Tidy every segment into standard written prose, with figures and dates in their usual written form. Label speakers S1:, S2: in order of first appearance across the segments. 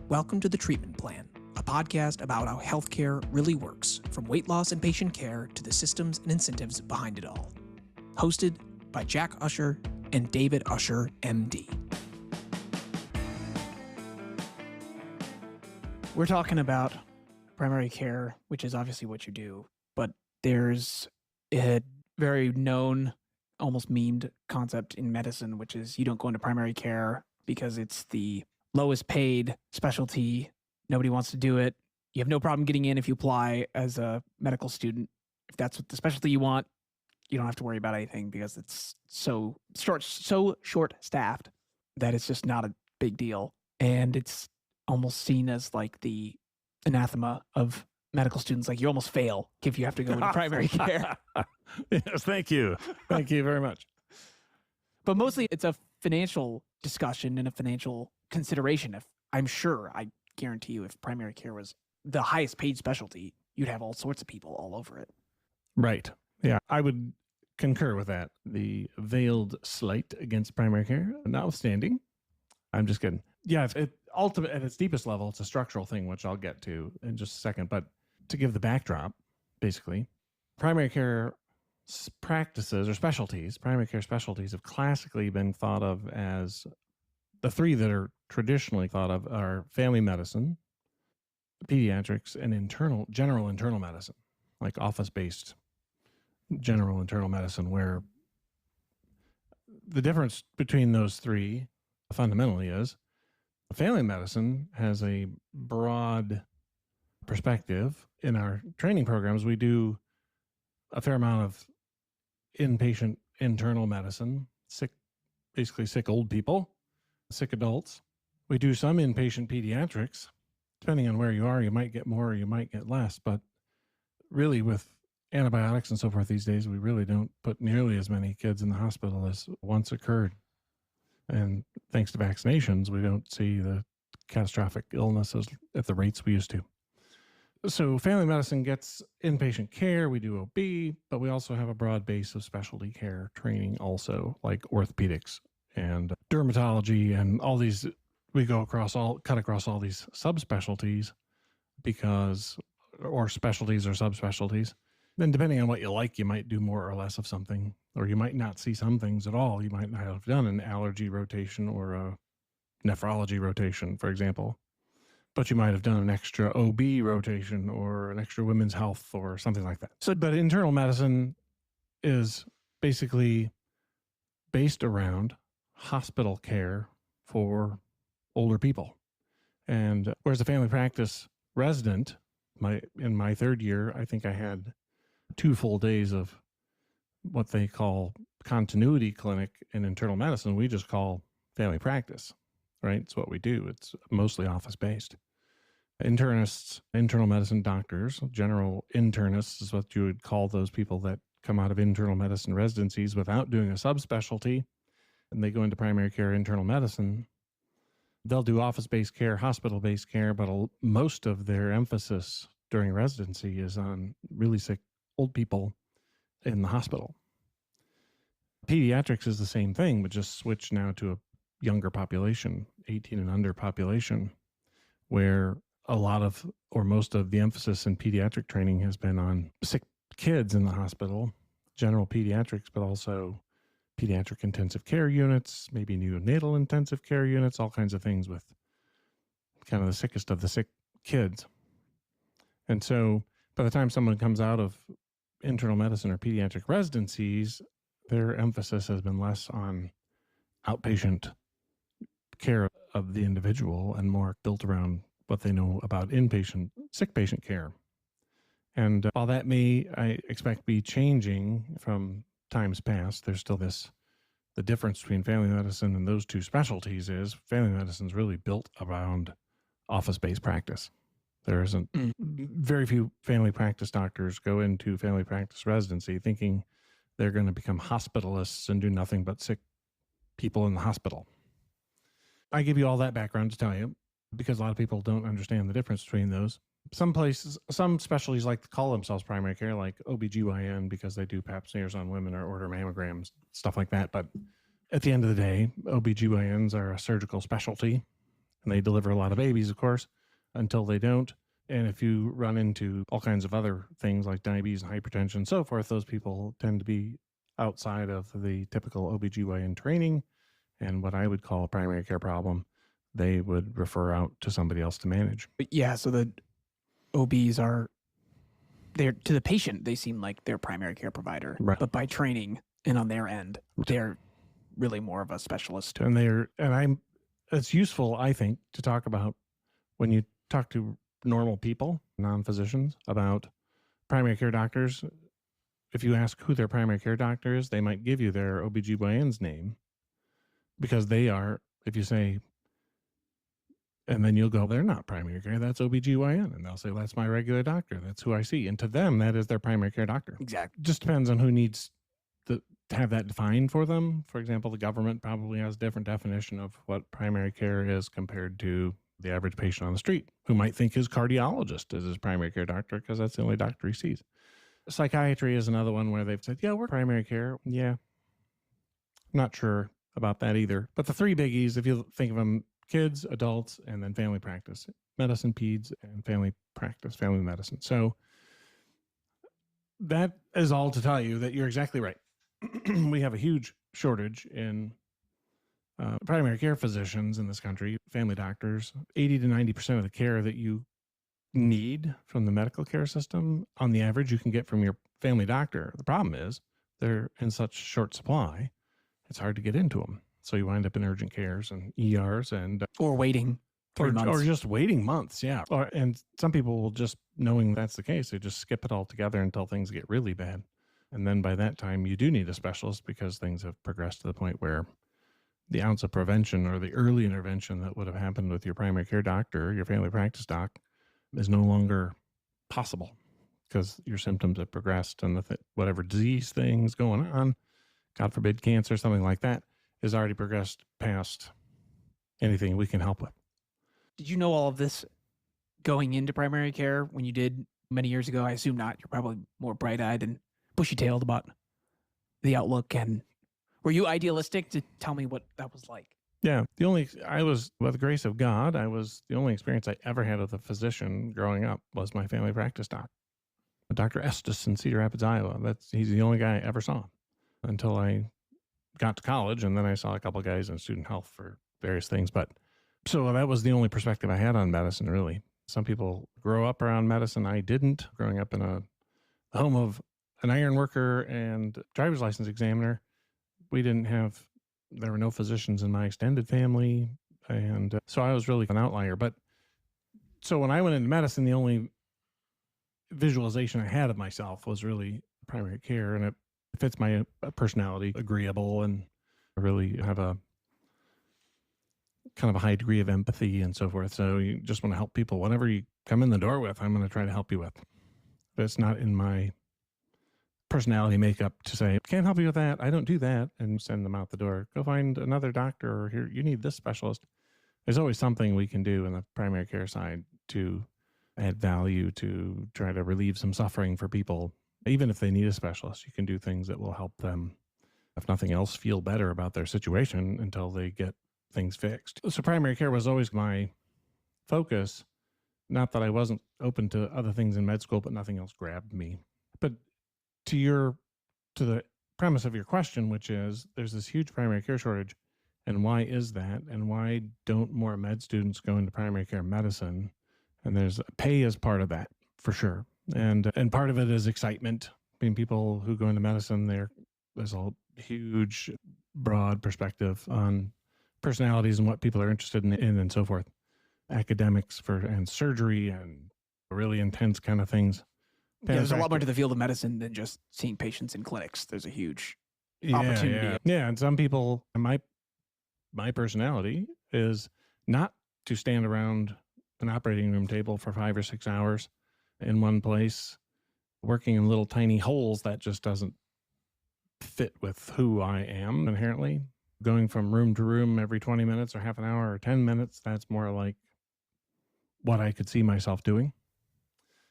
S1: Welcome to The Treatment Plan, a podcast about how healthcare really works, from weight loss and patient care to the systems and incentives behind it all. Hosted by Jack Usher and David Usher, MD. We're talking about primary care, which is obviously what you do, but there's a very known, almost memed concept in medicine, which is you don't go into primary care because it's the lowest paid specialty. Nobody wants to do it. You have no problem getting in if you apply as a medical student. If that's what the specialty you want, you don't have to worry about anything because it's so short-staffed that it's just not a big deal. And it's almost seen as like the anathema of medical students. Like you almost fail if you have to go into primary care.
S2: Yes, thank you. Thank you very much.
S1: But mostly it's a financial discussion and a financial consideration. I guarantee you, if primary care was the highest paid specialty, you'd have all sorts of people all over it.
S2: Right. Yeah, I would concur with that. The veiled slight against primary care, notwithstanding, I'm just kidding. Yeah, ultimate at its deepest level, it's a structural thing, which I'll get to in just a second. But to give the backdrop, basically, primary care practices or specialties, primary care specialties have classically been thought of as the three that are traditionally thought of are family medicine, pediatrics, and general internal medicine, like office-based general internal medicine, where the difference between those three fundamentally is family medicine has a broad perspective. In our training programs, we do a fair amount of inpatient internal medicine, basically sick old people, sick adults. We do some inpatient pediatrics. Depending on where you are, you might get more or you might get less. But really with antibiotics and so forth these days, we really don't put nearly as many kids in the hospital as once occurred. And thanks to vaccinations, we don't see the catastrophic illnesses at the rates we used to. So family medicine gets inpatient care. We do OB, but we also have a broad base of specialty care training also, like orthopedics and dermatology and all these. We cut across all these subspecialties or specialties or subspecialties. Then depending on what you like, you might do more or less of something, or you might not see some things at all. You might not have done an allergy rotation or a nephrology rotation, for example, but you might have done an extra OB rotation or an extra women's health or something like that. But internal medicine is basically based around hospital care for older people. And whereas a family practice resident, in my third year, I think I had 2 full days of what they call continuity clinic in internal medicine. We just call family practice, right? It's what we do. It's mostly office-based. Internists, internal medicine doctors, general internists is what you would call those people that come out of internal medicine residencies without doing a subspecialty, and they go into primary care internal medicine. They'll do office-based care, hospital-based care, but most of their emphasis during residency is on really sick old people in the hospital. Pediatrics is the same thing, but just switched now to a younger population, 18 and under population, where a lot of, or most of the emphasis in pediatric training has been on sick kids in the hospital, general pediatrics, but also pediatric intensive care units, maybe neonatal intensive care units, all kinds of things with kind of the sickest of the sick kids. And so by the time someone comes out of internal medicine or pediatric residencies, their emphasis has been less on outpatient care of the individual and more built around what they know about inpatient, sick patient care. And while that may, I expect, be changing from times past, there's still the difference between family medicine and those two specialties is family medicine is really built around office-based practice. There isn't, very few family practice doctors go into family practice residency thinking they're going to become hospitalists and do nothing but sick people in the hospital. I give you all that background to tell you because a lot of people don't understand the difference between those. Some specialties like to call themselves primary care, like OB-GYN, because they do pap smears on women or order mammograms, stuff like that. But at the end of the day, OB-GYNs are a surgical specialty. And they deliver a lot of babies, of course, until they don't. And if you run into all kinds of other things like diabetes and hypertension and so forth, those people tend to be outside of the typical OB-GYN training and what I would call a primary care problem. They would refer out to somebody else to manage.
S1: But yeah, so the OBs are, they're, to the patient, they seem like their primary care provider.
S2: Right.
S1: But by training and on their end, they're really more of a specialist.
S2: And it's useful, I think, to talk about when you talk to normal people, non-physicians, about primary care doctors. If you ask who their primary care doctor is, they might give you their OB-GYN's name, because they are, if you say, and then you'll go, they're not primary care, that's OB-GYN. And they'll say, well, that's my regular doctor. That's who I see. And to them, that is their primary care doctor.
S1: Exactly.
S2: Just depends on who needs to have that defined for them. For example, the government probably has a different definition of what primary care is compared to the average patient on the street, who might think his cardiologist is his primary care doctor because that's the only doctor he sees. Psychiatry is another one where they've said, yeah, we're primary care. Yeah, not sure about that either. But the three biggies, if you think of them, kids, adults, and then family practice, medicine, peds, and family practice, family medicine. So that is all to tell you that you're exactly right. We have a huge shortage in primary care physicians in this country, family doctors. 80 to 90% of the care that you need from the medical care system, on the average, you can get from your family doctor. The problem is they're in such short supply, it's hard to get into them. So you wind up in urgent cares and ERs and
S1: or waiting 3 months.
S2: Or just waiting months, yeah. And some people will just, knowing that's the case, they just skip it altogether until things get really bad. And then by that time, you do need a specialist because things have progressed to the point where the ounce of prevention or the early intervention that would have happened with your primary care doctor, your family practice doc, is no longer possible because your symptoms have progressed and whatever disease thing's going on, God forbid cancer, something like that, is already progressed past anything we can help with.
S1: Did you know all of this going into primary care when you did many years ago? I assume not. You're probably more bright-eyed and bushy-tailed about the outlook. And were you idealistic to tell me what that was like?
S2: Yeah. I was, with the grace of God, the only experience I ever had with a physician growing up was my family practice doc, Dr. Estes in Cedar Rapids, Iowa. He's the only guy I ever saw until I got to college. And then I saw a couple of guys in student health for various things. But so that was the only perspective I had on medicine, really. Some people grow up around medicine. I didn't. Growing up in a home of an iron worker and driver's license examiner, there were no physicians in my extended family. And so I was really an outlier. But so when I went into medicine, the only visualization I had of myself was really primary care. And it fits my personality, agreeable, and I really have a kind of a high degree of empathy and so forth. So you just want to help people. Whatever you come in the door with, I'm going to try to help you with. But it's not in my personality makeup to say, can't help you with that. I don't do that. And send them out the door. Go find another doctor, or here, you need this specialist. There's always something we can do in the primary care side to add value, to try to relieve some suffering for people. Even if they need a specialist, you can do things that will help them, if nothing else, feel better about their situation until they get things fixed. So primary care was always my focus. Not that I wasn't open to other things in med school, but nothing else grabbed me. But to the premise of your question, which is there's this huge primary care shortage, and why is that? And why don't more med students go into primary care medicine? And there's pay as part of that, for sure. And part of it is excitement. I mean, people who go into medicine, there's a huge, broad perspective on personalities and what people are interested in and so forth. Academics and surgery and really intense kind of things.
S1: Yeah, there's a lot more to the field of medicine than just seeing patients in clinics. There's a huge opportunity.
S2: Yeah, and some people, my personality is not to stand around an operating room table for 5 or 6 hours in one place, working in little tiny holes. That just doesn't fit with who I am inherently. Going from room to room every 20 minutes or half an hour or 10 minutes, that's more like what I could see myself doing.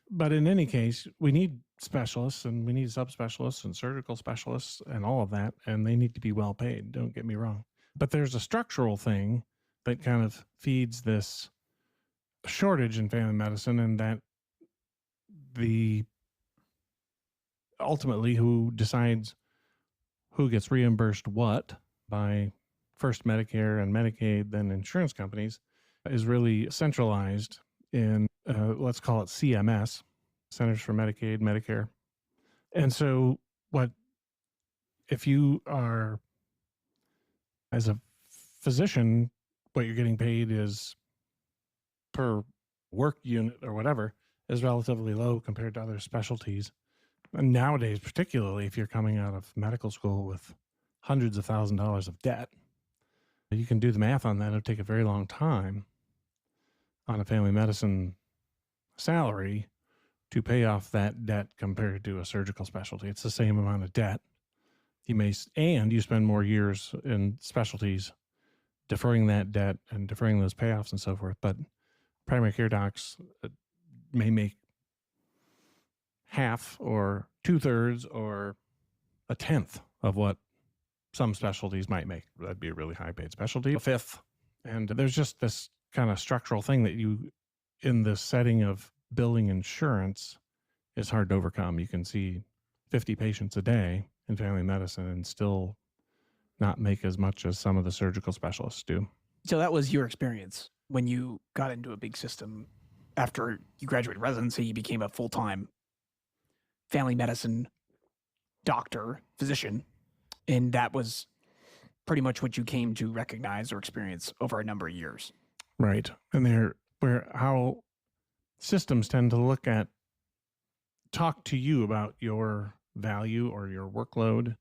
S2: But in any case, we need specialists and we need subspecialists and surgical specialists and all of that, and they need to be well paid. Don't get me wrong. But there's a structural thing that kind of feeds this shortage in family medicine, and that the ultimately who decides who gets reimbursed what by first Medicare and Medicaid, then insurance companies, is really centralized in, let's call it CMS, Centers for Medicaid, Medicare. And so if you are, as a physician, what you're getting paid is per work unit or whatever is relatively low compared to other specialties. And nowadays, particularly if you're coming out of medical school with hundreds of $1,000s of debt, you can do the math on that. It'll take a very long time on a family medicine salary to pay off that debt compared to a surgical specialty. It's the same amount of debt. And you spend more years in specialties deferring that debt and deferring those payoffs and so forth. But primary care docs may make half or 2/3 or a tenth of what some specialties might make. That'd be a really high paid specialty, a fifth. And there's just this kind of structural thing that you, in the setting of billing insurance, is hard to overcome. You can see 50 patients a day in family medicine and still not make as much as some of the surgical specialists do.
S1: So that was your experience when you got into a big system. After you graduated residency, you became a full-time family medicine doctor, physician, and that was pretty much what you came to recognize or experience over a number of years.
S2: Right. And how systems tend to talk to you about your value or your workload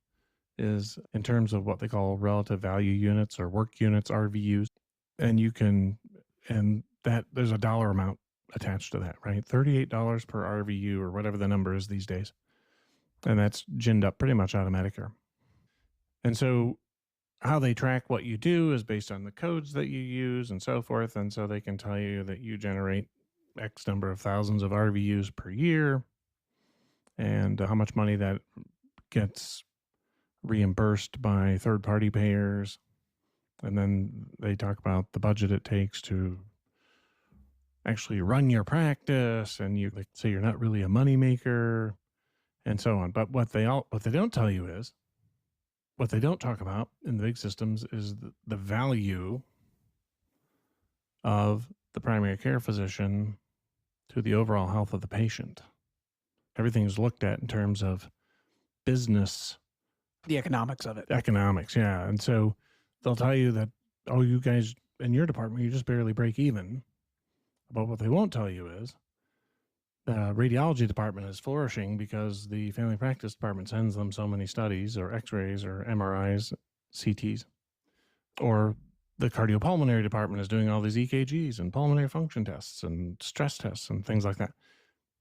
S2: is in terms of what they call relative value units or work units, RVUs. And that there's a dollar amount attached to that, right? $38 per RVU or whatever the number is these days. And that's ginned up pretty much out of Medicare. And so how they track what you do is based on the codes that you use and so forth. And so they can tell you that you generate X number of thousands of RVUs per year and how much money that gets reimbursed by third-party payers. And then they talk about the budget it takes to actually run your practice, and you say you're not really a moneymaker and so on. But what they don't tell you is, what they don't talk about in the big systems is the value of the primary care physician to the overall health of the patient. Everything is looked at in terms of business.
S1: The economics of it.
S2: Economics, yeah. And so they'll tell you that, oh, you guys in your department, you just barely break even. But what they won't tell you is the radiology department is flourishing because the family practice department sends them so many studies or x-rays or MRIs, CTs. Or the cardiopulmonary department is doing all these EKGs and pulmonary function tests and stress tests and things like that.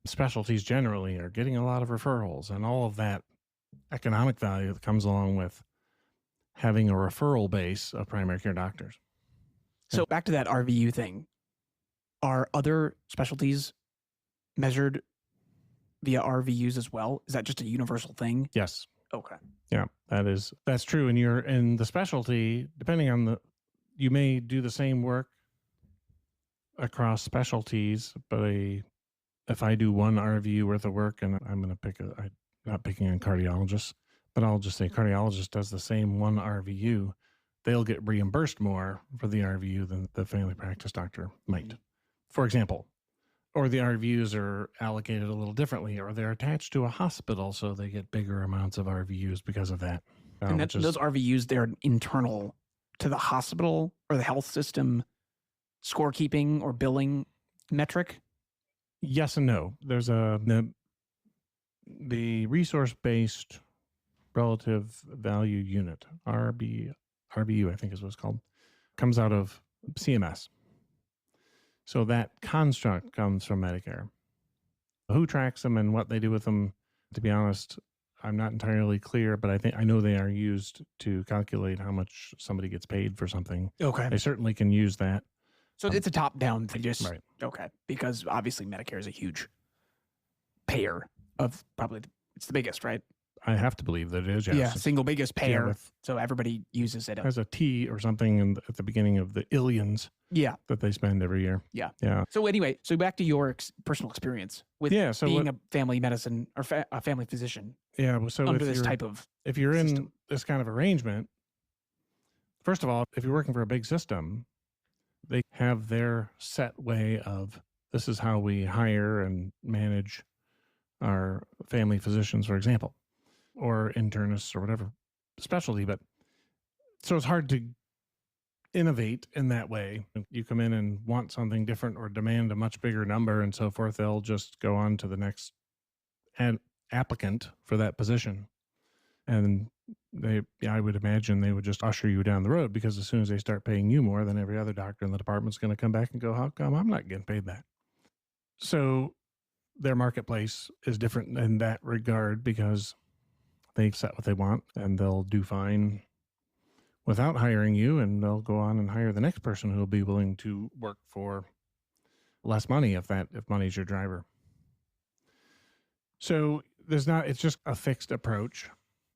S2: Specialties generally are getting a lot of referrals and all of that economic value that comes along with having a referral base of primary care doctors.
S1: So back to that RVU thing. Are other specialties measured via RVUs as well? Is that just a universal thing?
S2: Yes.
S1: Okay.
S2: Yeah, that's true. And you're in the specialty, depending on you may do the same work across specialties, but if I do one RVU worth of work, and I'm going to I'm not picking on cardiologists, but I'll just say cardiologist does the same one RVU, they'll get reimbursed more for the RVU than the family practice doctor might, for example. Or the RVUs are allocated a little differently, or they're attached to a hospital, so they get bigger amounts of RVUs because of that.
S1: And those RVUs, they're internal to the hospital or the health system scorekeeping or billing metric?
S2: Yes and no. There's the resource-based relative value unit, RVU, I think is what it's called, comes out of CMS. So that construct comes from Medicare. Who tracks them and what they do with them, to be honest, I'm not entirely clear, but I know they are used to calculate how much somebody gets paid for something.
S1: Okay.
S2: They certainly can use that.
S1: So it's a top-down thing.
S2: Right.
S1: Okay. Because obviously Medicare is a huge payer of it's the biggest, right?
S2: I have to believe that it is. Yes.
S1: Yeah, single biggest payer.
S2: with-
S1: So everybody uses it.
S2: has a T or something at the beginning of the illions
S1: Yeah.
S2: that they spend every year.
S1: Yeah.
S2: Yeah.
S1: So anyway, so back to your personal experience with
S2: So
S1: being a family medicine or a family physician
S2: so
S1: under this type of
S2: if you're in
S1: system.
S2: this kind of arrangement, first of all, if you're working for a big system, they have their set way of this is how we hire and manage our family physicians, for example, or internists or whatever specialty. But so it's hard to innovate in that way. You come in and want something different or demand a much bigger number and so forth, they'll just go on to the next applicant for that position. And I would imagine they would just usher you down the road, because as soon as they start paying you more, then every other doctor in the department's going to come back and go, how come I'm not getting paid that? So their marketplace is different in that regard, because they set what they want and they'll do fine without hiring you, and they'll go on and hire the next person who will be willing to work for less money if money's your driver. So it's just a fixed approach.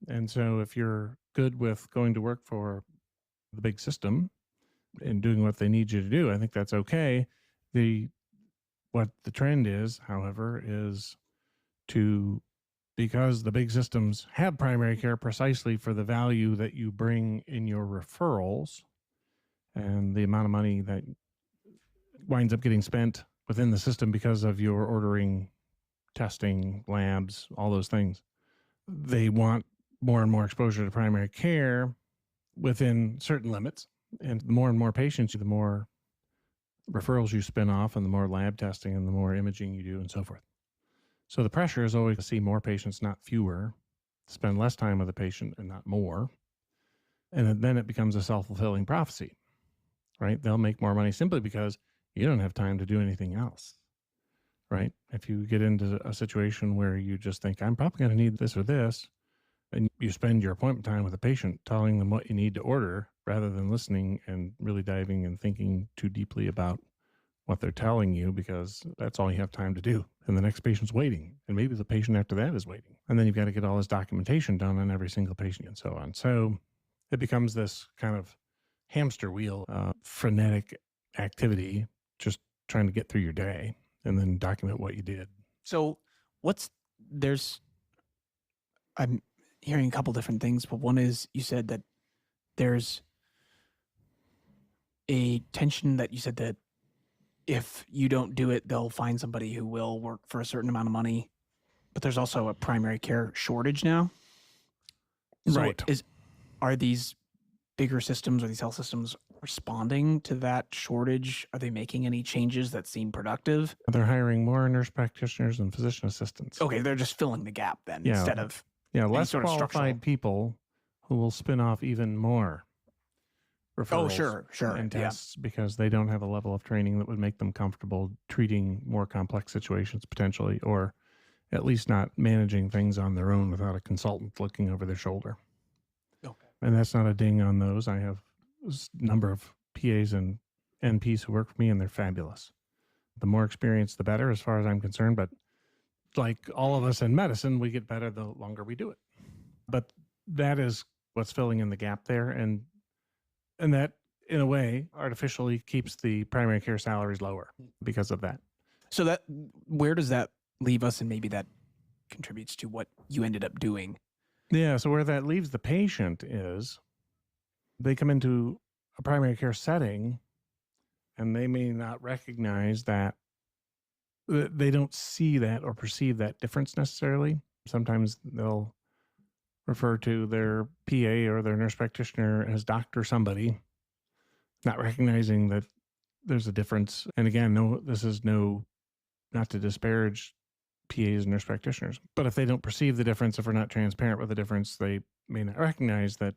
S2: And so if you're good with going to work for the big system and doing what they need you to do, I think that's okay. What the trend is, however, is because the big systems have primary care precisely for the value that you bring in your referrals and the amount of money that winds up getting spent within the system because of your ordering, testing, labs, all those things. They want more and more exposure to primary care within certain limits. And the more and more patients, the more referrals you spin off, and the more lab testing and the more imaging you do and so forth. So the pressure is always to see more patients, not fewer, spend less time with the patient and not more. And then it becomes a self-fulfilling prophecy, right? They'll make more money simply because you don't have time to do anything else, right? If you get into a situation where you just think, I'm probably going to need this or this, and you spend your appointment time with the patient telling them what you need to order rather than listening and really diving and thinking too deeply about what they're telling you, because that's all you have time to do. And the next patient's waiting. And maybe the patient after that is waiting. And then you've got to get all this documentation done on every single patient and so on. So it becomes this kind of hamster wheel, frenetic activity, just trying to get through your day and then document what you did.
S1: So I'm hearing a couple different things, but one is you said that there's a tension that you said that if you don't do it, they'll find somebody who will work for a certain amount of money. But there's also a primary care shortage now. So
S2: Right.
S1: Are these bigger systems or these health systems responding to that shortage? Are they making any changes that seem productive?
S2: They're hiring more nurse practitioners and physician assistants.
S1: Okay, they're just filling the gap then
S2: Yeah.
S1: instead of
S2: Less
S1: sort of structural.
S2: qualified people who will spin off even more referrals and tests because they don't have a level of training that would make them comfortable treating more complex situations potentially, or at least not managing things on their own without a consultant looking over their shoulder.
S1: Okay.
S2: And that's not a ding on those. I have a number of PAs and NPs who work for me, and they're fabulous. The more experience, the better, as far as I'm concerned. But like all of us in medicine, we get better the longer we do it. But that is what's filling in the gap there. And that, in a way, artificially keeps the primary care salaries lower because of that.
S1: So where does that leave us? And maybe that contributes to what you ended up doing.
S2: Yeah. So where that leaves the patient is they come into a primary care setting and they may not recognize that they don't see that or perceive that difference necessarily. Sometimes they'll refer to their PA or their nurse practitioner as doctor somebody, not recognizing that there's a difference. And again, not to disparage PAs and nurse practitioners, but if they don't perceive the difference, if we're not transparent with the difference, they may not recognize that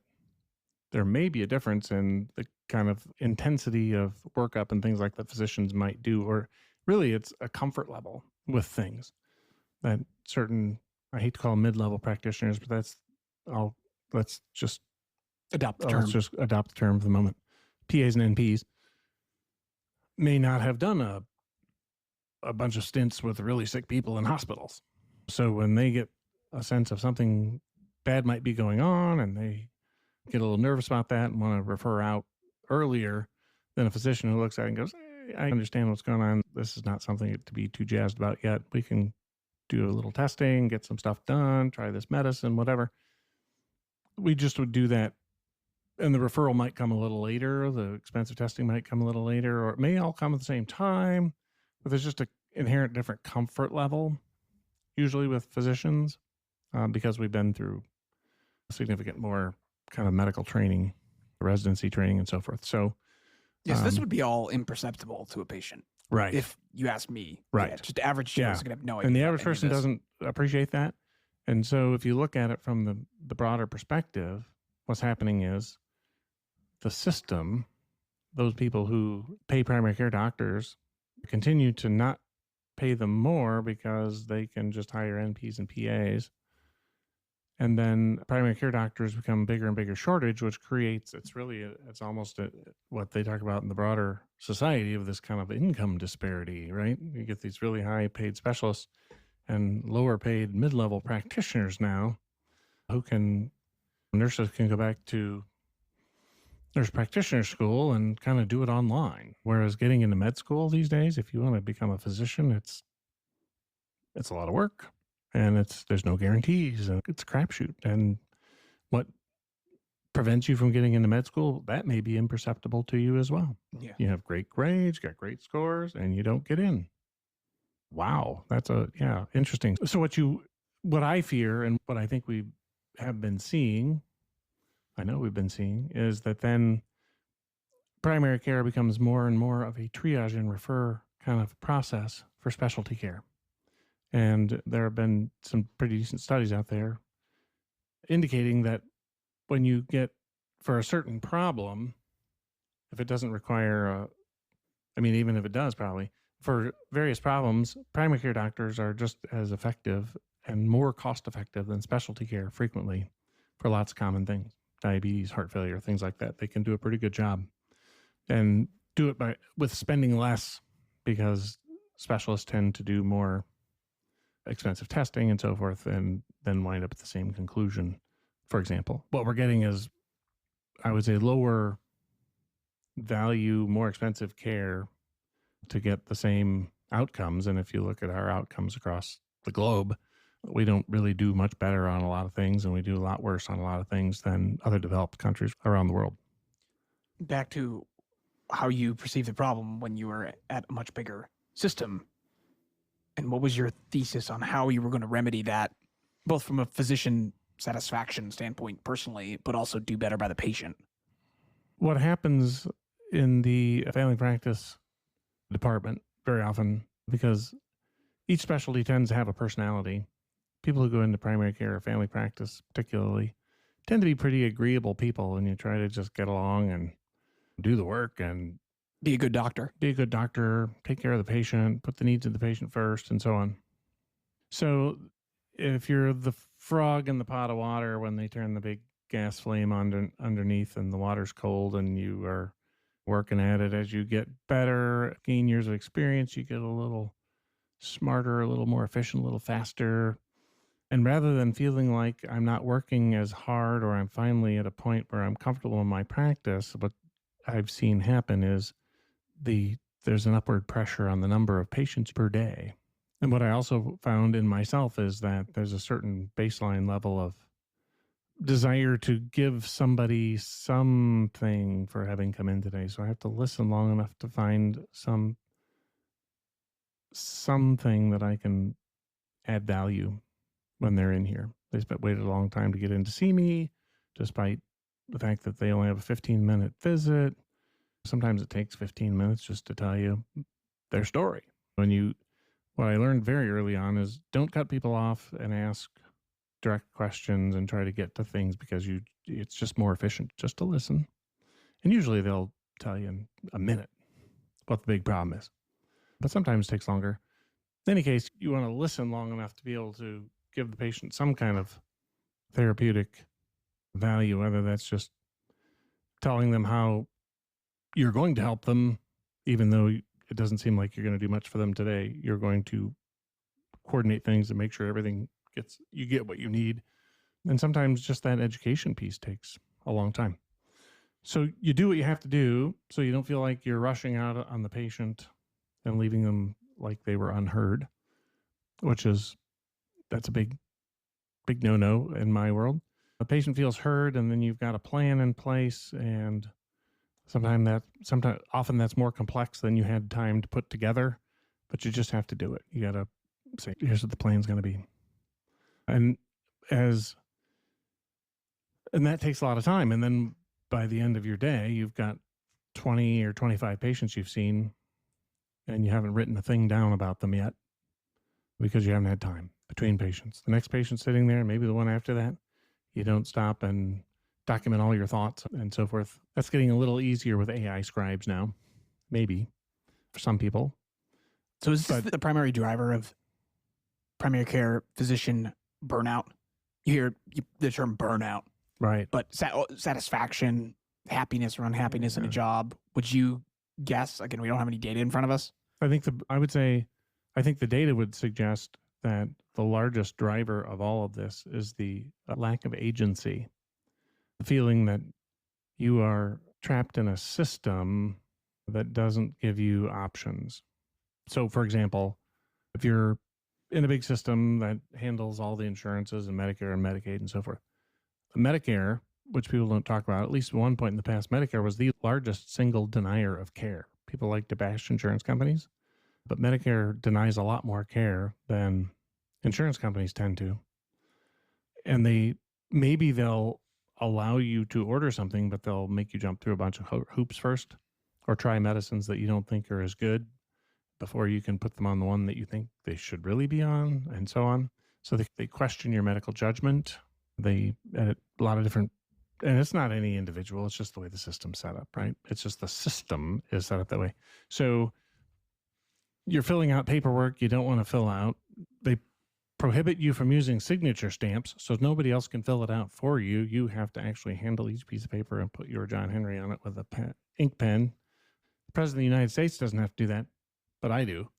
S2: there may be a difference in the kind of intensity of workup and things like that physicians might do, or really it's a comfort level with things that certain, I hate to call them mid-level practitioners, but let's just
S1: adopt the term.
S2: Let's just adopt the term for the moment. PAs and NPs may not have done a bunch of stints with really sick people in hospitals. So when they get a sense of something bad might be going on and they get a little nervous about that and want to refer out earlier than a physician who looks at it and goes, hey, I understand what's going on. This is not something to be too jazzed about yet. We can do a little testing, get some stuff done, try this medicine, whatever. We just would do that. And the referral might come a little later. The expensive testing might come a little later, or it may all come at the same time. But there's just an inherent different comfort level, usually with physicians, because we've been through significant more kind of medical training, residency training, and so forth. So,
S1: yes, this would be all imperceptible to a patient.
S2: Right.
S1: If you ask me.
S2: Right.
S1: Yeah, just average Joe is going to have no idea.
S2: And the average person doesn't appreciate that. And so if you look at it from the broader perspective, what's happening is the system, those people who pay primary care doctors, continue to not pay them more because they can just hire NPs and PAs. And then primary care doctors become bigger and bigger shortage, which creates, it's almost what they talk about in the broader society of this kind of income disparity, right? You get these really high paid specialists and lower paid mid-level practitioners now nurses can go back to nurse practitioner school and kind of do it online. Whereas getting into med school these days, if you want to become a physician, it's a lot of work. And there's no guarantees, and it's a crapshoot. And what prevents you from getting into med school, that may be imperceptible to you as well.
S1: Yeah.
S2: You have great grades, got great scores, and you don't get in. Wow, that's interesting. So what I fear and what I think we have been seeing, I know we've been seeing, is that then primary care becomes more and more of a triage and refer kind of process for specialty care. And there have been some pretty decent studies out there indicating that when you get for a certain problem, if it doesn't require, even if it does probably, for various problems, primary care doctors are just as effective and more cost effective than specialty care frequently for lots of common things, diabetes, heart failure, things like that. They can do a pretty good job and do it with spending less because specialists tend to do more expensive testing and so forth, and then wind up at the same conclusion. For example, what we're getting is, I would say, lower value, more expensive care to get the same outcomes. And if you look at our outcomes across the globe, we don't really do much better on a lot of things, and we do a lot worse on a lot of things than other developed countries around the world.
S1: Back to how you perceive the problem when you were at a much bigger system. And what was your thesis on how you were going to remedy that, both from a physician satisfaction standpoint personally, but also do better by the patient?
S2: What happens in the family practice department very often, because each specialty tends to have a personality. People who go into primary care or family practice particularly tend to be pretty agreeable people, and you try to just get along and do the work and
S1: be a good doctor,
S2: take care of the patient, put the needs of the patient first, and so on. So if you're the frog in the pot of water when they turn the big gas flame underneath and the water's cold and you are working at it, as you get better, gain years of experience, you get a little smarter, a little more efficient, a little faster. And rather than feeling like I'm not working as hard or I'm finally at a point where I'm comfortable in my practice, what I've seen happen is there's an upward pressure on the number of patients per day. And what I also found in myself is that there's a certain baseline level of desire to give somebody something for having come in today. So I have to listen long enough to find something that I can add value when they're in here. They've waited a long time to get in to see me, despite the fact that they only have a 15-minute visit. Sometimes it takes 15 minutes just to tell you their story. What I learned very early on is don't cut people off and ask direct questions and try to get to things, because it's just more efficient just to listen. And usually they'll tell you in a minute what the big problem is. But sometimes it takes longer. In any case, you want to listen long enough to be able to give the patient some kind of therapeutic value, whether that's just telling them how you're going to help them, even though it doesn't seem like you're going to do much for them today. You're going to coordinate things and make sure everything you get what you need And sometimes just that education piece takes a long time. So you do what you have to do so you don't feel like you're rushing out on the patient and leaving them like they were unheard, that's a big no-no in my world. A patient feels heard, and then you've got a plan in place, and often that's more complex than you had time to put together, but you just have to do it. You got to say, here's what the plan's going to be. And that takes a lot of time. And then by the end of your day, you've got 20 or 25 patients you've seen, and you haven't written a thing down about them yet because you haven't had time between patients. The next patient sitting there, maybe the one after that, you don't stop and document all your thoughts and so forth. That's getting a little easier with AI scribes now, maybe for some people.
S1: So is this the primary driver of primary care physician burnout? You hear the term burnout,
S2: right?
S1: But satisfaction, happiness or unhappiness in a job, would you guess? Again, we don't have any data in front of us.
S2: I think the data would suggest that the largest driver of all of this is the lack of agency, the feeling that you are trapped in a system that doesn't give you options. So, for example, if you're in a big system that handles all the insurances and Medicare and Medicaid and so forth, Medicare, which people don't talk about, at least at one point in the past, Medicare was the largest single denier of care. People like to bash insurance companies, but Medicare denies a lot more care than insurance companies tend to. And they'll allow you to order something, but they'll make you jump through a bunch of hoops first, or try medicines that you don't think are as good before you can put them on the one that you think they should really be on, and so on. So they question your medical judgment. They edit a lot of different, and it's not any individual, it's just the way the system's set up, right? It's just the system is set up that way. So you're filling out paperwork you don't want to fill out. They prohibit you from using signature stamps, so nobody else can fill it out for you. You have to actually handle each piece of paper and put your John Henry on it with a ink pen. The President of the United States doesn't have to do that, but I do,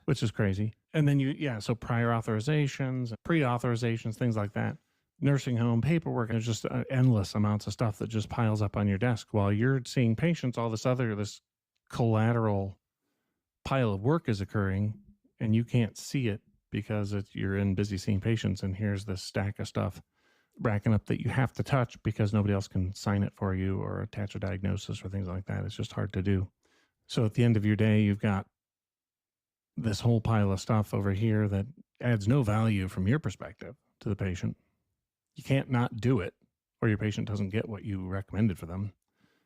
S2: which is crazy. And then so prior authorizations, pre-authorizations, things like that. Nursing home paperwork, there's just endless amounts of stuff that just piles up on your desk while you're seeing patients. All this collateral pile of work is occurring, and you can't see it because you're in busy seeing patients, and here's this stack of stuff racking up that you have to touch because nobody else can sign it for you or attach a diagnosis or things like that. It's just hard to do. So at the end of your day, you've got this whole pile of stuff over here that adds no value from your perspective to the patient. You can't not do it, or your patient doesn't get what you recommended for them.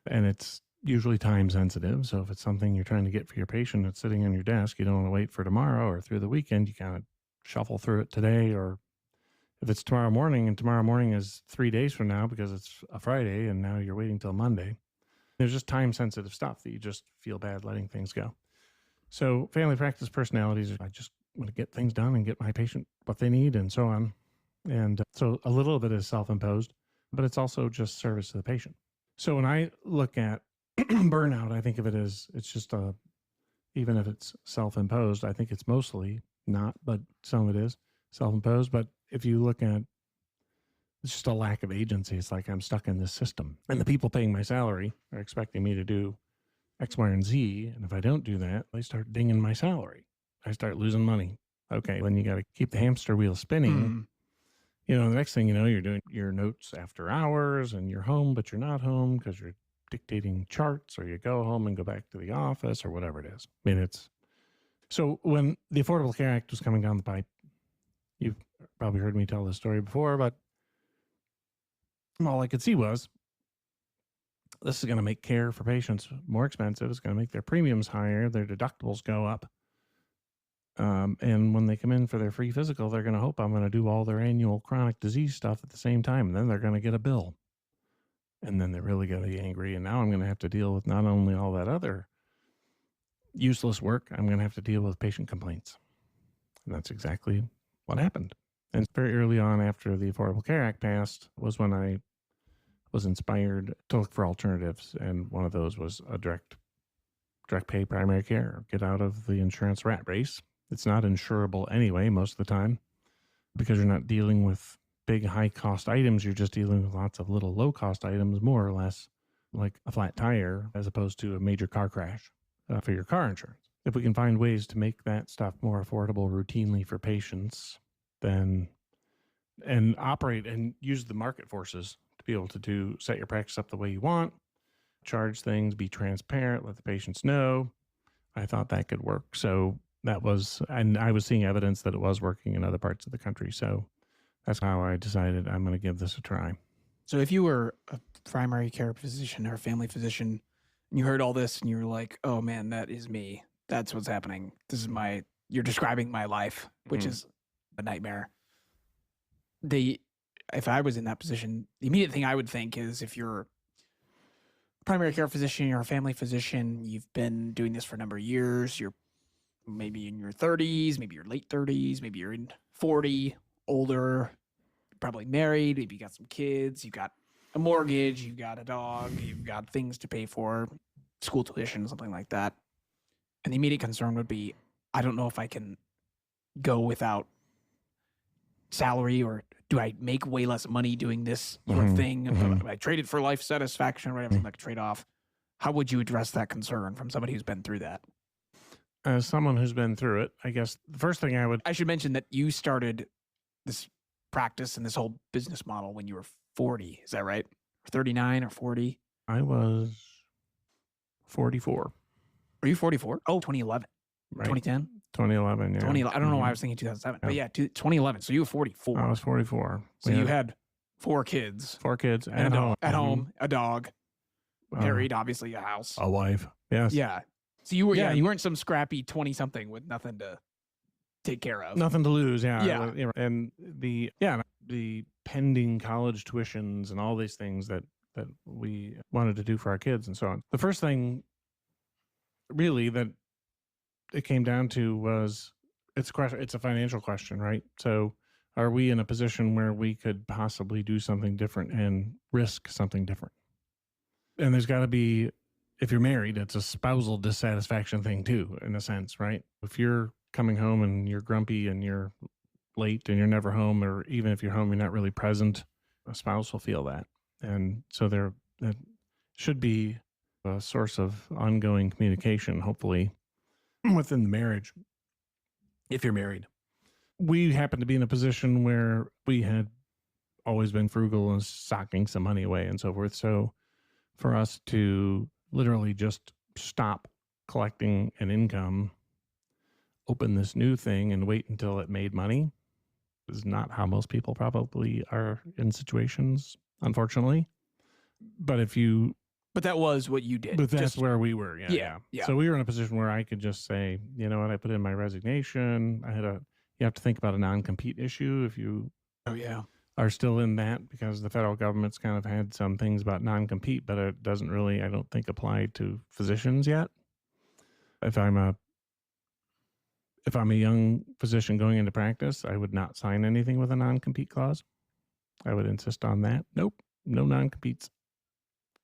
S2: And it's usually time sensitive. So if it's something you're trying to get for your patient that's sitting on your desk, you don't want to wait for tomorrow or through the weekend. You kind of shuffle through it today, or if it's tomorrow morning and tomorrow morning is 3 days from now because it's a Friday and now you're waiting till Monday, there's just time sensitive stuff that you just feel bad letting things go. So family practice personalities, I just want to get things done and get my patient what they need and so on. And so a little of it is self-imposed, but it's also just service to the patient. So when I look at burnout, I think of it as it's just even if it's self-imposed, I think it's mostly not, but some of it is self-imposed. But if you look at, it's just a lack of agency. It's like I'm stuck in this system, and the people paying my salary are expecting me to do X, Y, and Z. And if I don't do that, they start dinging my salary. I start losing money. Okay, then you got to keep the hamster wheel spinning. The next thing you know, you're doing your notes after hours and you're home, but you're not home because you're dictating charts, or you go home and go back to the office or whatever it is. I mean, so when the Affordable Care Act was coming down the pipe, you've probably heard me tell this story before, but all I could see was this is going to make care for patients more expensive. It's going to make their premiums higher. Their deductibles go up. And when they come in for their free physical, they're going to hope I'm going to do all their annual chronic disease stuff at the same time. And then they're going to get a bill. And then they're really going to be angry. And now I'm going to have to deal with not only all that other useless work, I'm going to have to deal with patient complaints. And that's exactly what happened. And very early on after the Affordable Care Act passed was when I was inspired to look for alternatives. And one of those was a direct pay primary care. Get out of the insurance rat race. It's not insurable anyway most of the time because you're not dealing with big high cost items, you're just dealing with lots of little low cost items, more or less like a flat tire as opposed to a major car crash for your car insurance. If we can find ways to make that stuff more affordable routinely for patients, then and operate and use the market forces to be able to set your practice up the way you want, charge things, be transparent, let the patients know. I thought that could work. So that was, and I was seeing evidence that it was working in other parts of the country. So that's how I decided I'm going to give this a try.
S1: So if you were a primary care physician or a family physician, and you heard all this and you were like, oh man, that is me. That's what's happening. This is you're describing my life, which is a nightmare. If I was in that position, the immediate thing I would think is if you're a primary care physician, you're a family physician, you've been doing this for a number of years, you're maybe in your 30s, maybe your late 30s, maybe you're in 40, older, probably married, maybe you got some kids, you've got a mortgage, you've got a dog, you've got things to pay for, school tuition, something like that. And the immediate concern would be, I don't know if I can go without salary, or do I make way less money doing this sort of thing? I trade it for life satisfaction, or whatever, like a trade-off. How would you address that concern from somebody who's been through that?
S2: As someone who's been through it, I guess the first thing I
S1: should mention that you started this practice and this whole business model when you were 40. Is that right? Or 39 or 40?
S2: I was 44.
S1: Are you 44? Oh, 2011.
S2: Right.
S1: 2010?
S2: 2011, yeah.
S1: 2011. I don't know why I was thinking 2007. Yeah. But yeah, 2011. So you were 44.
S2: I was 44.
S1: So you had 4 kids.
S2: 4 kids
S1: at home, a dog, married, obviously, a house.
S2: A wife. Yes.
S1: Yeah. So you were you weren't some scrappy 20-something with nothing to take care of.
S2: Nothing to lose, yeah.
S1: Yeah.
S2: And the pending college tuitions and all these things that we wanted to do for our kids and so on. The first thing really that it came down to was it's a financial question, right? So are we in a position where we could possibly do something different and risk something different? And there's got to be, if you're married, it's a spousal dissatisfaction thing too, in a sense, right? If you're coming home and you're grumpy and you're late and you're never home, or even if you're home, you're not really present, a spouse will feel that. And so there should be a source of ongoing communication, hopefully, within the marriage, if you're married. We happen to be in a position where we had always been frugal and socking some money away and so forth. So for us to literally just stop collecting an income, open this new thing and wait until it made money is not how most people probably are in situations, unfortunately. But that was what you did. But that's where we were. Yeah.
S1: So
S2: we were in a position where I could just say, you know what, I put in my resignation. You have to think about a non-compete issue if you are still in that, because the federal government's kind of had some things about non-compete, but it doesn't really, I don't think, apply to physicians yet. If I'm a young physician going into practice, I would not sign anything with a non-compete clause. I would insist on that. Nope, no non-competes.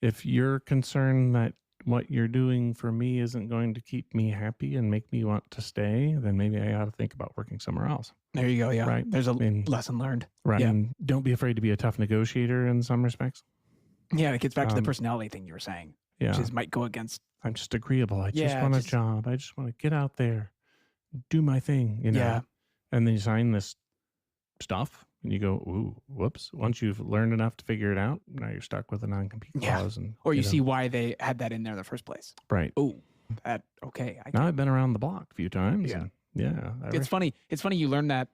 S2: If you're concerned that what you're doing for me isn't going to keep me happy and make me want to stay, then maybe I ought to think about working somewhere else.
S1: There you go. Yeah.
S2: Right.
S1: There's a lesson learned.
S2: Right.
S1: Yeah.
S2: And don't be afraid to be a tough negotiator in some respects.
S1: Yeah. It gets back to the personality thing you were saying.
S2: Yeah.
S1: Which might go against.
S2: I'm just agreeable. I just want a job. I just want to get out there, do my thing, you know.
S1: Yeah.
S2: And then you sign this stuff and you go, ooh, whoops. Once you've learned enough to figure it out, now you're stuck with a non-compete clause. And,
S1: or you see why they had that in there in the first place.
S2: Right.
S1: Oh, okay.
S2: Now I've been around the block a few times.
S1: Yeah.
S2: And yeah.
S1: It's funny. It's funny you learn that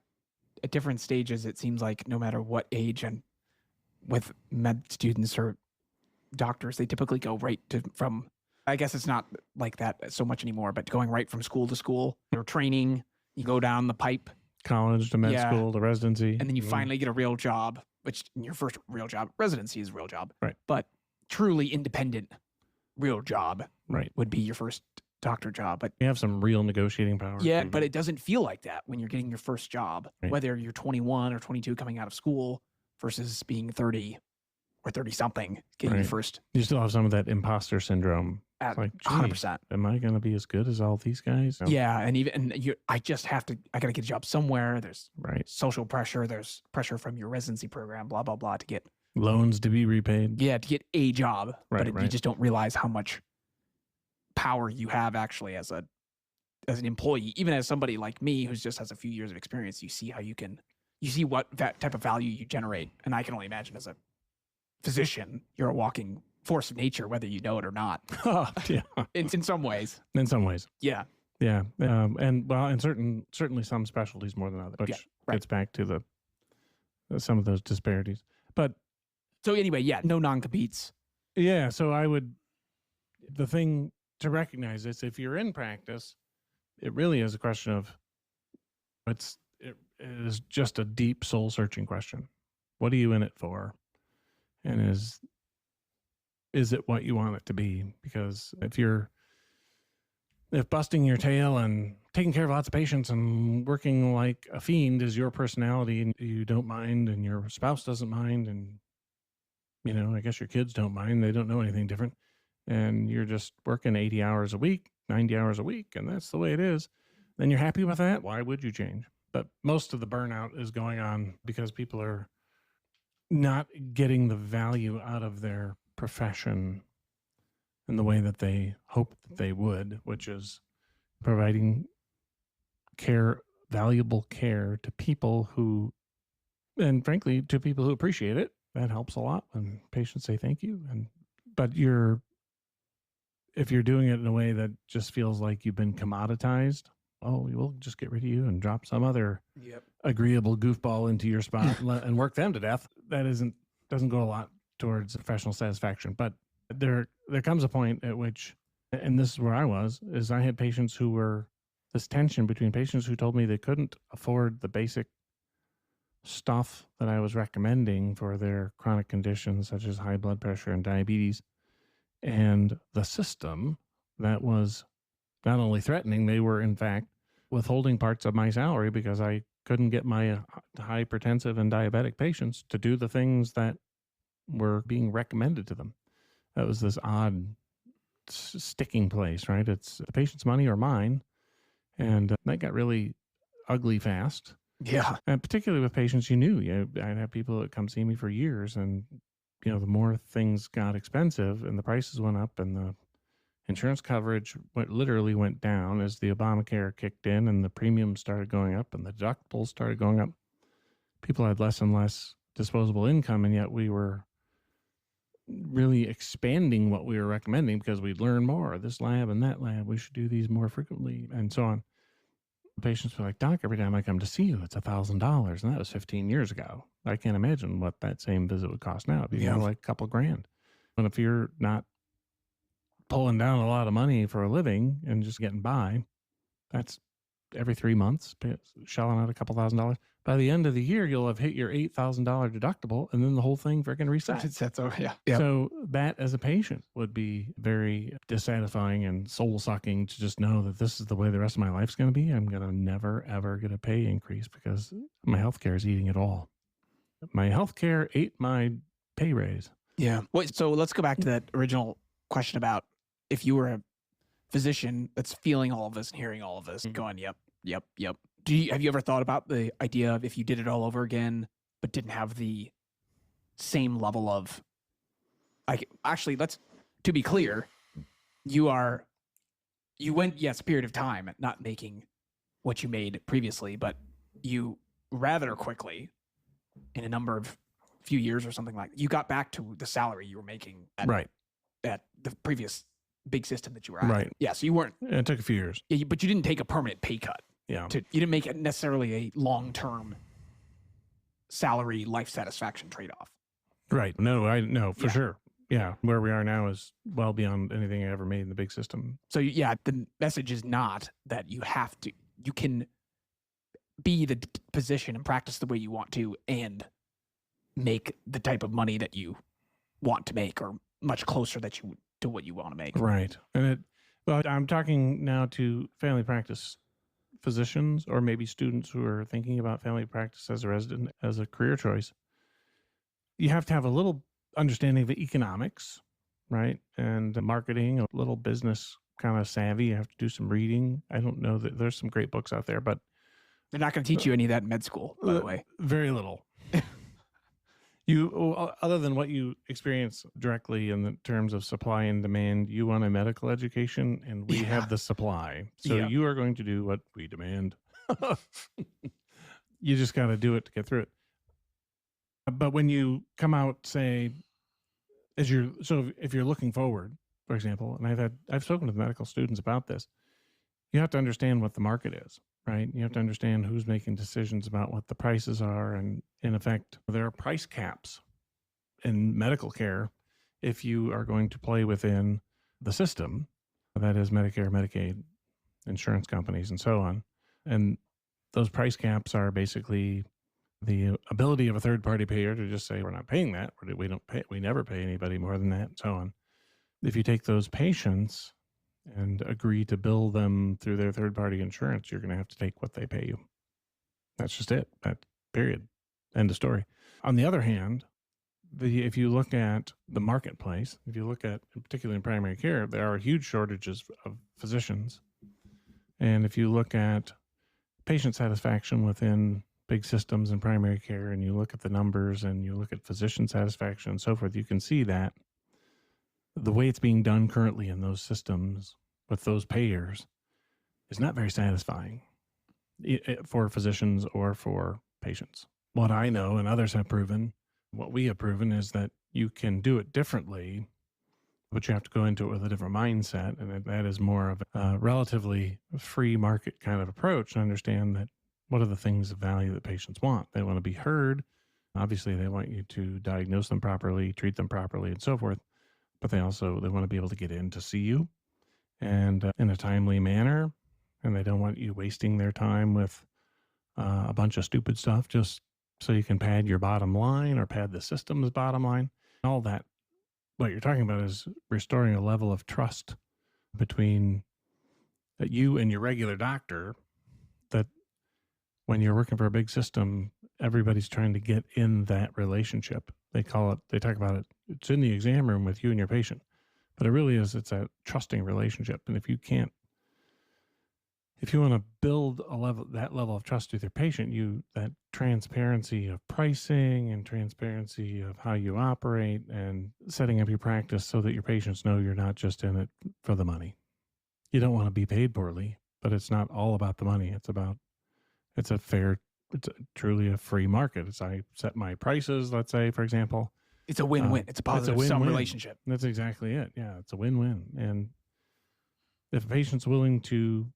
S1: at different stages. It seems like no matter what age, and with med students or doctors, they typically go right from, I guess it's not like that so much anymore, but going right from school to school or training, you go down the pipe.
S2: College to med school to residency.
S1: And then you finally get a real job, which in your first real job, residency is a real job.
S2: Right.
S1: But truly independent real job would be your first doctor job. But
S2: you have some real negotiating power.
S1: Yeah, but it doesn't feel like that when you're getting your first job, whether you're 21 or 22 coming out of school versus being 30 or 30 something getting your first.
S2: You still have some of that imposter syndrome It's like, gee,
S1: 100%.
S2: am I going to be as good as all these guys? No.
S1: Yeah, I just have to. I got to get a job somewhere. There's
S2: Right.
S1: social pressure. There's pressure from your residency program. Blah blah blah to get
S2: Loans to be repaid.
S1: to get a job.
S2: Right,
S1: But you
S2: right.
S1: just don't realize how much power you have actually as an employee. Even as somebody like me who just has a few years of experience, you see how you see what that type of value you generate. And I can only imagine as a physician, you're a walking force of nature, whether you know it or not.
S2: Yeah.
S1: In some ways.
S2: In some ways.
S1: Yeah.
S2: Yeah. And certainly some specialties more than others, which gets back to some of those disparities. But
S1: so anyway, no non-competes.
S2: Yeah. So the thing to recognize is if you're in practice, it really is a question of it is just a deep soul searching question. What are you in it for? And is it what you want it to be? Because if busting your tail and taking care of lots of patients and working like a fiend is your personality and you don't mind and your spouse doesn't mind and, I guess your kids don't mind, they don't know anything different, and you're just working 80 hours a week, 90 hours a week, and that's the way it is, then you're happy with that, why would you change? But most of the burnout is going on because people are not getting the value out of their profession in the way that they hope that they would, which is providing valuable care to people who, and frankly, to people who appreciate it. That helps a lot when patients say thank you. But if you're doing it in a way that just feels like you've been commoditized, we'll just get rid of you and drop some other agreeable goofball into your spot and work them to death. That doesn't go a lot towards professional satisfaction. But there comes a point at which, and this is where I was, is I had patients who were this tension between patients who told me they couldn't afford the basic stuff that I was recommending for their chronic conditions such as high blood pressure and diabetes, and the system that was not only threatening, they were in fact withholding parts of my salary because I couldn't get my hypertensive and diabetic patients to do the things that were being recommended to them. That was this odd sticking place, right? It's the patient's money or mine. And that got really ugly fast.
S1: Yeah.
S2: And particularly with patients you knew. I'd have people that come see me for years, and the more things got expensive and the prices went up and the insurance coverage literally went down as the Obamacare kicked in and the premiums started going up and the deductibles started going up. People had less and less disposable income, and yet we were really expanding what we were recommending because we'd learn more. This lab and that lab, we should do these more frequently, and so on. Patients were like, "Doc, every time I come to see you, it's $1,000, and that was 15 years ago. I can't imagine what that same visit would cost now. It'd be more like a couple grand." And if you're not pulling down a lot of money for a living and just getting by, that's every 3 months, shelling out a couple $1,000. By the end of the year, you'll have hit your $8,000 deductible, and then the whole thing freaking resets.
S1: Yeah.
S2: So that, as a patient, would be very dissatisfying and soul-sucking to just know that this is the way the rest of my life's going to be. I'm going to never, ever get a pay increase because my healthcare is eating it all. My healthcare ate my pay raise.
S1: Yeah. Wait, so let's go back to that original question about if you were a physician that's feeling all of this and hearing all of this, going, yep. Have you ever thought about the idea of if you did it all over again, but didn't have the same level of, to be clear, you went, yes, a period of time not making what you made previously, but you rather quickly, in a number of few years or something like that, you got back to the salary you were making at the previous big system that you were at.
S2: Right.
S1: Yeah. So you weren't.
S2: It took a few years.
S1: Yeah, but you didn't take a permanent pay cut.
S2: Yeah.
S1: You didn't make it necessarily a long-term salary life satisfaction trade-off.
S2: Right. No, for sure. Yeah. Where we are now is well beyond anything I ever made in the big system.
S1: So the message is not that you can be the position and practice the way you want to and make the type of money that you want to make or much closer to what you want to make.
S2: Right. And I'm talking now to family practice physicians or maybe students who are thinking about family practice as a resident, as a career choice. You have to have a little understanding of the economics right? And marketing, a little business kind of savvy. You have to do some reading. I don't know that there's some great books out there, but
S1: they're not going to teach you any of that in med school, by the way.
S2: Very little. You, other than what you experience directly in the terms of supply and demand, you want a medical education, and we have the supply. So you are going to do what we demand. You just got to do it to get through it. But when you come out, say, if you're looking forward, for example, and I've spoken with medical students about this, you have to understand what the market is, right? You have to understand who's making decisions about what the prices are. And in effect, there are price caps in medical care if you are going to play within the system, that is Medicare, Medicaid, insurance companies, and so on. And those price caps are basically the ability of a third-party payer to just say, we're not paying that, we never pay anybody more than that, and so on. If you take those patients and agree to bill them through their third-party insurance, you're going to have to take what they pay you. That's just it. That period. End of story. On the other hand, if you look at the marketplace, if you look at, particularly in primary care, there are huge shortages of physicians. And if you look at patient satisfaction within big systems in primary care, and you look at the numbers and you look at physician satisfaction and so forth, you can see that the way it's being done currently in those systems with those payers is not very satisfying for physicians or for patients. What I know and others have proven, what we have proven, is that you can do it differently, but you have to go into it with a different mindset. And that is more of a relatively free market kind of approach, and understand that what are the things of value that patients want. They want to be heard. Obviously, they want you to diagnose them properly, treat them properly, and so forth. But they want to be able to get in to see you and in a timely manner. And they don't want you wasting their time with a bunch of stupid stuff just so you can pad your bottom line or pad the system's bottom line. All that, what you're talking about, is restoring a level of trust between you and your regular doctor, that when you're working for a big system, everybody's trying to get in that relationship. They talk about it, it's in the exam room with you and your patient, but it really is, it's a trusting relationship. And if you want to build that level of trust with your patient, that transparency of pricing and transparency of how you operate and setting up your practice so that your patients know you're not just in it for the money. You don't want to be paid poorly, but it's not all about the money. It's truly a free market. I set my prices, let's say, for example.
S1: It's a win-win. It's a positive sum relationship.
S2: That's exactly it. Yeah, it's a win-win. And if a patient's willing to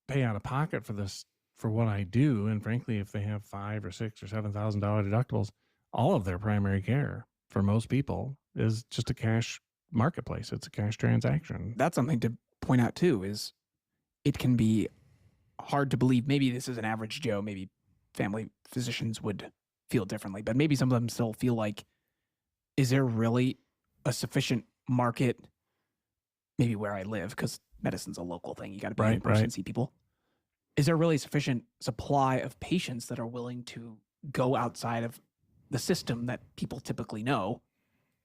S2: pay out of pocket for what I do, and frankly, if they have $5,000 or $6,000 or $7,000 deductibles, all of their primary care for most people is just a cash marketplace. It's a cash transaction.
S1: That's something to point out too, is it can be hard to believe. Maybe this is an average Joe, maybe family physicians would feel differently, but maybe some of them still feel like, is there really a sufficient market, maybe where I live, because medicine's a local thing, you got to be in person and see people. Is there really sufficient supply of patients that are willing to go outside of the system that people typically know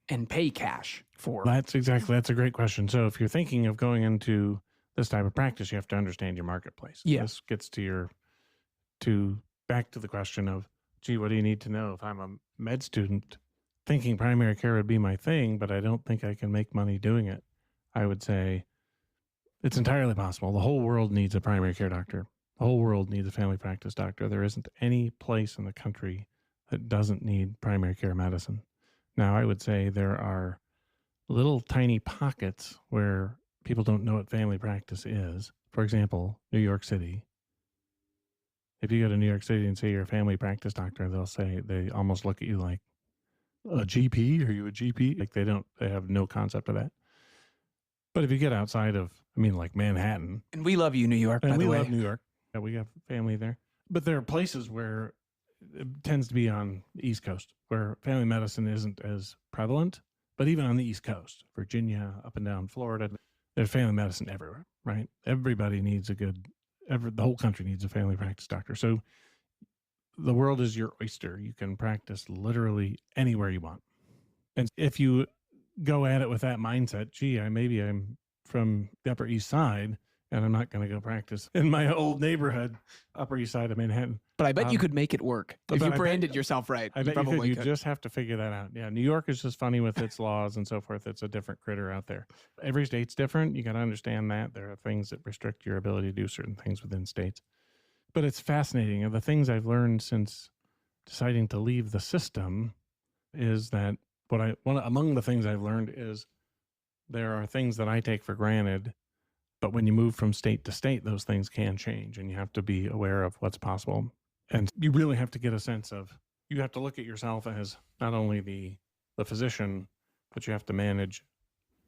S1: and pay cash for?
S2: That's a great question. So if you're thinking of going into this type of practice, you have to understand your marketplace.
S1: Yeah.
S2: This gets back to the question of, gee, what do you need to know? If I'm a med student thinking primary care would be my thing, but I don't think I can make money doing it, I would say it's entirely possible. The whole world needs a primary care doctor. The whole world needs a family practice doctor. There isn't any place in the country that doesn't need primary care medicine. Now, I would say there are little tiny pockets where people don't know what family practice is. For example, New York City. If you go to New York City and say you're a family practice doctor, they almost look at you like, a GP? Are you a GP? Like they have no concept of that. But if you get outside of, like Manhattan.
S1: And we love you, New York, by the way.
S2: And we love New York. Yeah, we have family there. But there are places where it tends to be on the East Coast where family medicine isn't as prevalent. But even on the East Coast, Virginia, up and down Florida, there's family medicine everywhere, right? Everybody needs the whole country needs a family practice doctor. So the world is your oyster. You can practice literally anywhere you want. And if you go at it with that mindset. Gee, maybe I'm from the Upper East Side and I'm not going to go practice in my old neighborhood, Upper East Side of Manhattan.
S1: But I bet you could make it work if you branded yourself right.
S2: I bet you could. You just have to figure that out. Yeah, New York is just funny with its laws and so forth. It's a different critter out there. Every state's different. You got to understand that. There are things that restrict your ability to do certain things within states. But it's fascinating. And the things I've learned since deciding to leave the system is that among the things I've learned is there are things that I take for granted, but when you move from state to state, those things can change and you have to be aware of what's possible. And you really have to get a sense of, you have to look at yourself as not only the physician, but you have to manage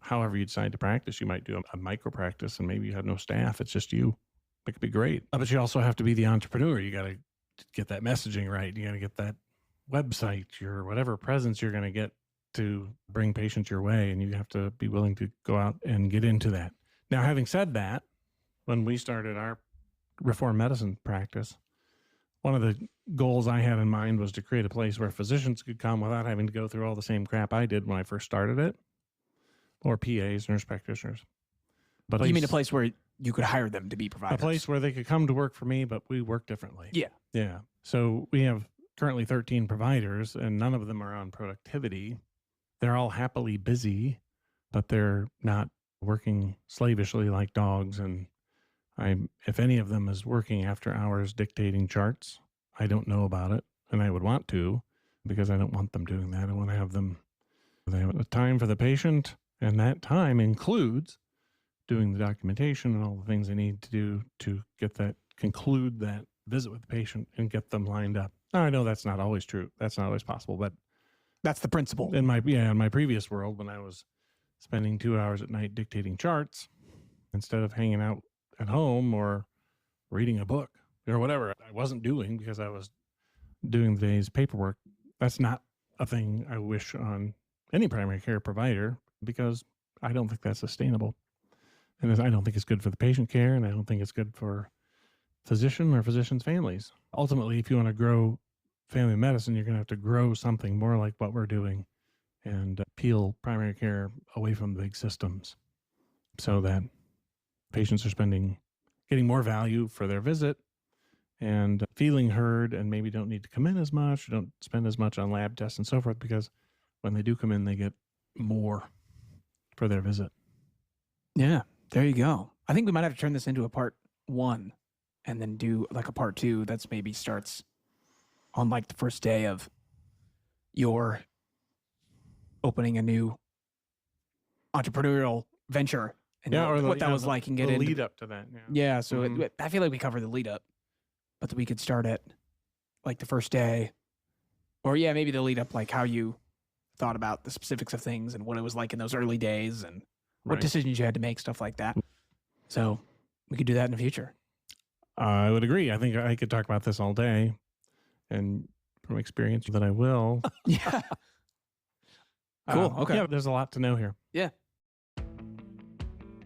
S2: however you decide to practice. You might do a micro practice and maybe you have no staff. It's just you. It could be great. But you also have to be the entrepreneur. You got to get that messaging right. You got to get that website, your whatever presence you're going to get to bring patients your way. And you have to be willing to go out and get into that. Now, having said that, when we started our reform medicine practice, one of the goals I had in mind was to create a place where physicians could come without having to go through all the same crap I did when I first started it, or PAs, nurse practitioners. But
S1: you mean a place where you could hire them to be providers?
S2: A place where they could come to work for me, but we work differently.
S1: Yeah.
S2: Yeah. So we have currently 13 providers, and none of them are on productivity. They're all happily busy, but they're not working slavishly like dogs. And if any of them is working after hours dictating charts, I don't know about it. And I would want to, because I don't want them doing that. I want to have they have a time for the patient. And that time includes doing the documentation and all the things they need to do to conclude that visit with the patient and get them lined up. Now, I know that's not always true. That's not always possible, but
S1: that's the principle.
S2: In my previous world, when I was spending 2 hours at night dictating charts instead of hanging out at home or reading a book or whatever I wasn't doing because I was doing the day's paperwork. That's not a thing I wish on any primary care provider, because I don't think that's sustainable. And I don't think it's good for the patient care, and I don't think it's good for physician or physicians' families. Ultimately, if you want to grow family medicine, you're going to have to grow something more like what we're doing and peel primary care away from the big systems so that patients are getting more value for their visit and feeling heard, and maybe don't need to come in as much, don't spend as much on lab tests and so forth, because when they do come in, they get more for their visit.
S1: Yeah, there you go. I think we might have to turn this into a part 1 and then do like a part 2 that's maybe starts on like the first day of your opening a new entrepreneurial venture, and what that was like, and get into
S2: lead up to that.
S1: Yeah. So I feel like we covered the lead up, but we could start at like the first day, or maybe the lead up, like how you thought about the specifics of things and what it was like in those early days and what decisions you had to make, stuff like that. So we could do that in the future.
S2: I would agree. I think I could talk about this all day, and from experience that I will.
S1: Yeah. Cool. Okay.
S2: Yeah, there's a lot to know here.
S1: Yeah.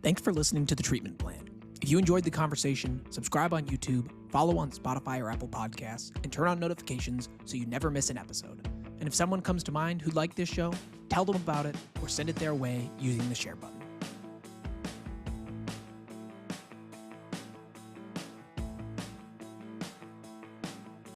S3: Thanks for listening to The Treatment Plan. If you enjoyed the conversation, subscribe on YouTube, follow on Spotify or Apple Podcasts, and turn on notifications so you never miss an episode. And if someone comes to mind who'd like this show, tell them about it or send it their way using the share button.